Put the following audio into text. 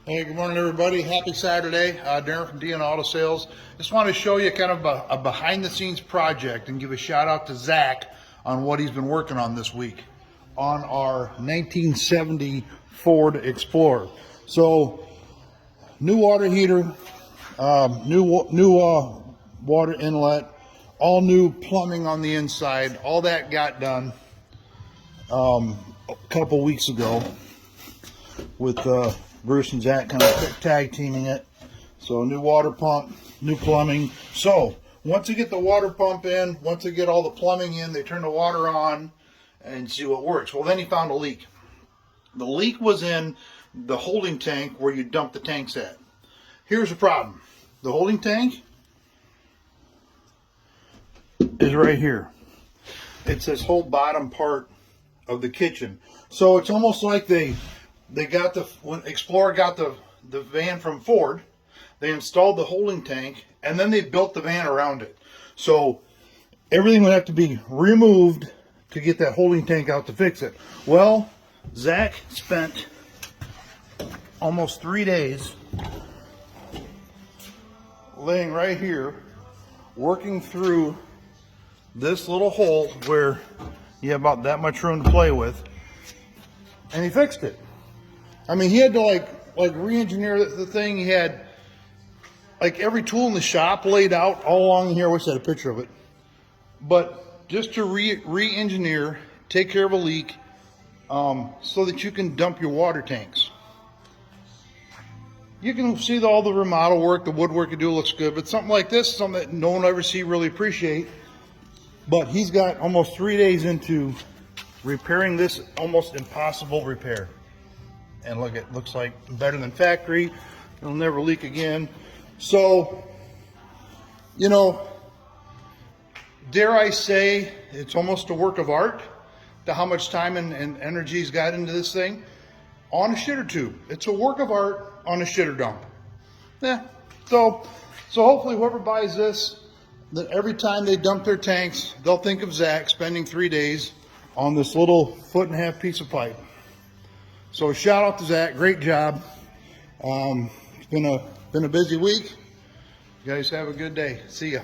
Hey, good morning, everybody. Happy Saturday. Darren from DN Auto Sales. Just want to show you kind of a behind-the-scenes project and give a shout out to Zach on what he's been working on this week on our 1970 Ford Explorer. So, new water heater, new water inlet, all new plumbing on the inside. All that got done a couple weeks ago with Bruce and Zach kind of tag teaming it. So new water pump, new plumbing. So once you get the water pump in, once they get all the plumbing in, they turn the water on and see what works. Well, then he found a leak. The leak was in the holding tank where you dump the tanks at. Here's the problem. The holding tank is right here. It's this whole bottom part of the kitchen. So it's almost like they got when Xplorer got the van from Ford, they installed the holding tank and then they built the van around it. So everything would have to be removed to get that holding tank out to fix it. Well, Zach spent almost 3 days laying right here working through this little hole where you have about that much room to play with, and he fixed it. I mean, he had to like re-engineer the thing. He had like every tool in the shop laid out all along here. I wish I had a picture of it. But just to re-engineer, take care of a leak, so that you can dump your water tanks. You can see all the remodel work, the woodwork you do looks good, but something like this, something that no one will ever see, really appreciate. But he's got almost 3 days into repairing this almost impossible repair. And look, it looks like better than factory. It'll never leak again. So, you know, dare I say, it's almost a work of art to how much time and energy he's got into this thing on a shitter tube. It's a work of art on a shitter dump. Yeah. So hopefully whoever buys this, that every time they dump their tanks, they'll think of Zach spending 3 days on this little 1.5 foot piece of pipe. So shout out to Zach, great job. It's been a busy week. You guys have a good day. See ya.